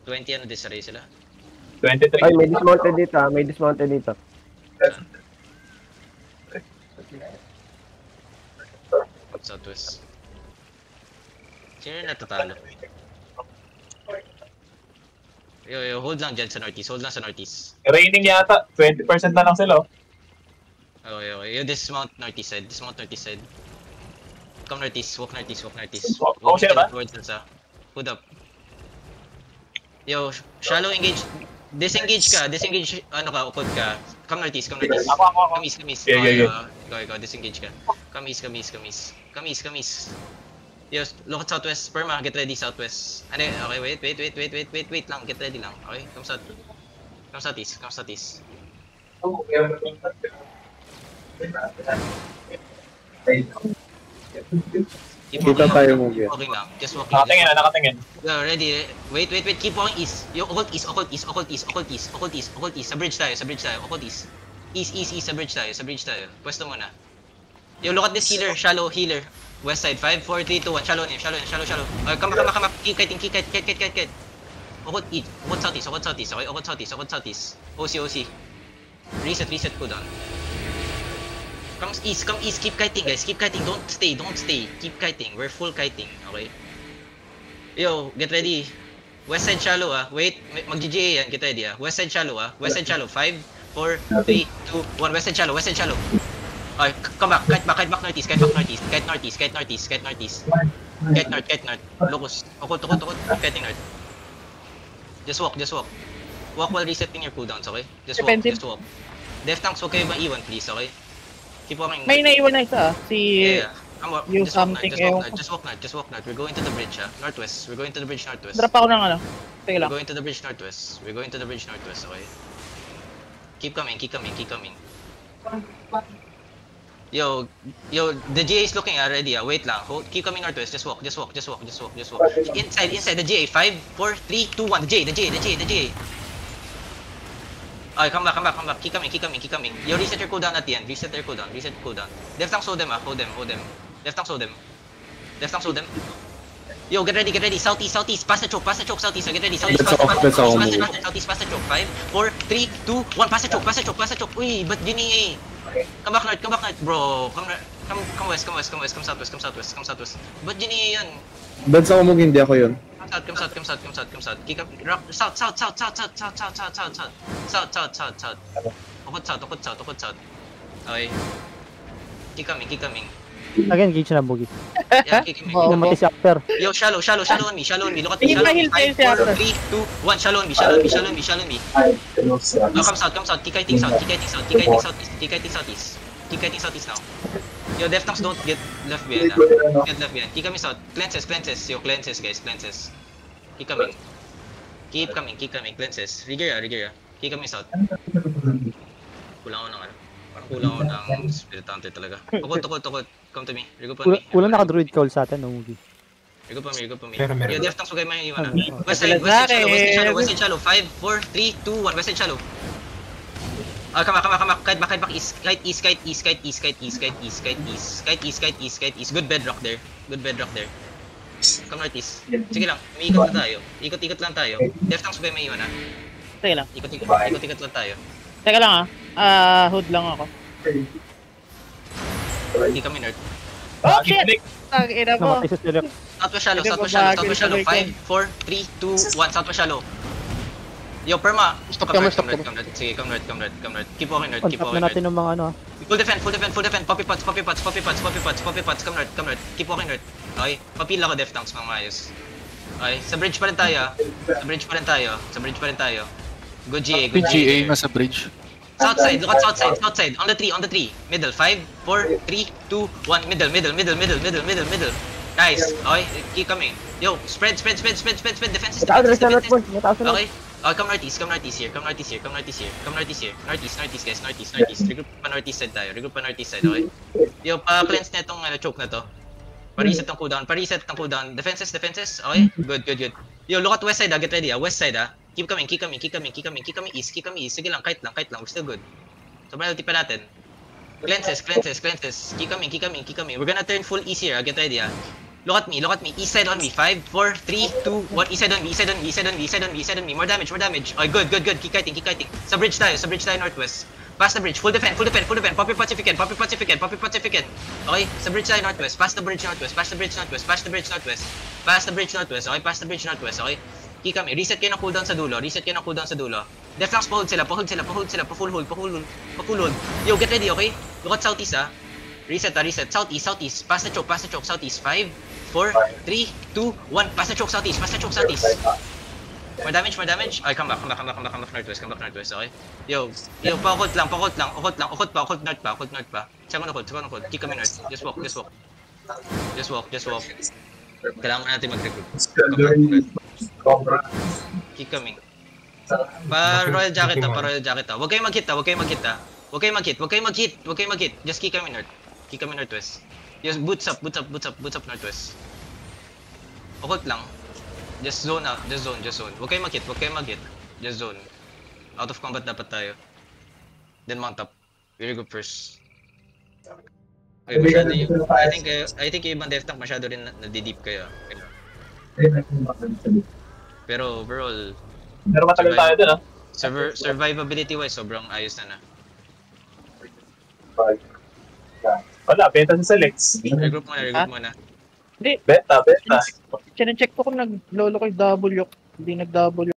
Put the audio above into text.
20 ano disarray sila. 23. Ay, may dismounted dito ah. May dismounted dito. Southwest. Sino yung natatalo? Yo, hold lang dyan sa northeast. Hold lang sa northeast. Raining yata. 20% na lang sila. Okay. Yo, dismount northeast side. Dismount northeast side. Come northeast. Walk northeast. Walk northeast. Oh, siya ba? Towards Elsa. Hood up. Yo, shallow engage. Disengage ka. Disengage. Ano ka? Ukod ka. Come northeast. Come northeast. Ako. Come east. Yeah. Ikaw. Disengage ka. Come east. Come east. Yo, look at southwest. Perma, get ready southwest. Ano, okay, wait lang. Get ready lang. Okay, come southeast. Keep Dito tayo move yan. walking lang. Just walking. Nakatingin. Yo, ready. Wait. Keep walking east. Yo, occult east. Sa bridge tayo. Occult east. East, sa bridge tayo. Pwesto muna. Yo, look at this healer. Shallow healer. West side. 5, 4, 3, 2, 1. Shallow. Okay, come. Keep kiting. Occult east. Occult southeast. Okay, occult southeast. OC. Reset cooldown. Come east. Keep kiting, guys. Don't stay. Keep kiting. We're full kiting. Okay. Yo, get ready. West side shallow ah. Wait, mag-GGA yan. Get ready ah. West side shallow ah. 5, 4, 3, 2, 1. West side shallow. Okay, come back. Kite back northeast. Kite north. Locus. Occult. Kiting north. Just walk. Walk while resetting your cooldowns, okay? Just walk. Death tanks, huwag kayo maiwan, please, okay? Keep walking. May naiwan na isa si... Yeah. Yung something Just walk north. We're going to the bridge, northwest. Drop ako ng ano. Sige lang. We're going to the bridge northwest, okay? Keep coming. Yo, the GA is looking already, wait lang. Keep coming northwest, just walk. Inside the GA, 5, 4, 3, 2, 1, the GA. Okay, come back. Keep coming. Yo, reset your cooldown at the end. Reset cooldown. Death tanks hold them. Death tanks hold them. Yo, get ready. Southeast. Pass the choke, southeast. Get ready. Southeast, pass the choke. 5, 4, 3, 2, 1. Pass the choke. Uy, ba't gini Come back north, bro. Come west. Come southwest. Ba't gini yan? Doon sa umog, hindi ako yun. Come south. Kick up. South. Ukod south. Okay. Keep coming. Again, gauge na bugi. Yeah, keep coming. Oo, mati si After. Yo, shallow on me. Look at me. Hindi pa heal tayo si After. 3, 2, 1. Shallow on me. Oh, come south. Keep kiting southeast. Now. Yo, death tanks don't get left behind. Keep coming south. Cleanses. Yo, cleanses, guys. Keep coming. Cleanses. Rigger. Keep coming south. Kulang ako ng spiritante talaga. Tukod. Come to me. Rigo pa me. Kulang naka-druid call sa atin, no, Mugi. Rigo pa me. Meron. Yo, death tanks, huwag kayo maiiwan West side shallow. 5, 4, 3, 2, 1. West side shallow. Come back. Kite back. East. Good bedrock there. Come northeast. Sige lang, ikot lang tayo. Death tanks, huwag kayo maiiwan Sige lang. Ikot lang tayo. Teka lang hood lang ako. Hindi kami nerd. Oh shit! Tag-ina mo. Namatay sa sila. Southwest shallow. 5, 4, 3, 2, 1. Southwest shallow. Yo, Perma. Stop. Sige, come north. Keep walking north. Tap na natin ng mga ano. Full defend. Poppy pots. Come north. Keep walking north. Okay, papila ko death tanks mga maayos. Okay, sa bridge pa rin tayo. Good GA. Nasa bridge. Southside, look at southside. On the tree. Middle. 5, 4, 3, 2, 1. Middle. Nice. Okay, keep coming. Yo, spread. Defenses. Okay. Come northeast here. Northeast, guys. Regroup pa northeast side tayo. Okay. Yo, pa-cleanse na itong choke na to. Pa-reset ng cooldown. Defenses. Okay. Good. Yo, look at west side. Get ready. West side. Keep coming east. Sige lang, kite lang. We're still good. So, penalty pa natin. Cleanses. Keep coming. We're gonna turn full east here. Get ready. Look at me, look at me. East side on me. 5, 4, 3, 2, 1. East side on me, east side on me, east side on me, east side on me, east side on me. More damage, more damage. Okay, good, good, good. Keep kiting, keep kiting. Sa bridge tayo northwest. Pass the bridge, full defend, full defend, full defend. Pop your Pacifican, pop your Pacifican, pop your Pacifican. Okay, sa bridge tayo northwest. Pass the bridge northwest, pass the bridge northwest, pass the bridge northwest. Pass the bridge northwest, okay? Pass the bridge northwest, okay? Keep kami. Reset kayo ng cooldown sa dulo, reset kayo ng cooldown sa dulo. Left flanks, pa-hold sila, pa-hold sila, pa-hold sila, pa-full hold, pa-full hold, pa-full hold. Yo, get ready, okay? Look at southeast, ah. Reset, reset. Southeast, southeast. Pass the choke, southeast. 5, 4, 3, 2, 1. Pass the choke, southeast, pass the choke, southeast. More damage, more damage. Okay, come back northwest, okay? Yo, pa-hold lang, occult north pa. Second hold. Keep kami north. Just walk. Kailangan natin mag-recruit. Keep coming. Pa-royal jacket ta. Huwag kayong mag-hit. Just keep kami north. Keep kami northwest. Just boots up northwest. Occult lang. Just zone out, just zone. Huwag kayong mag-hit. Just zone. Out of combat dapat tayo. Then mount up. Very good first. Okay, masyado yung... I think yung ibang death tank masyado rin nadi-deep kayo. Pero overall... Pero matagal tayo dun, ah. Survivability wise, sobrang ayos na. Wala, beta sa Lex. Regroup muna. Hindi, Beta. check ko kung nag-lolo kay W. Hindi nag-W.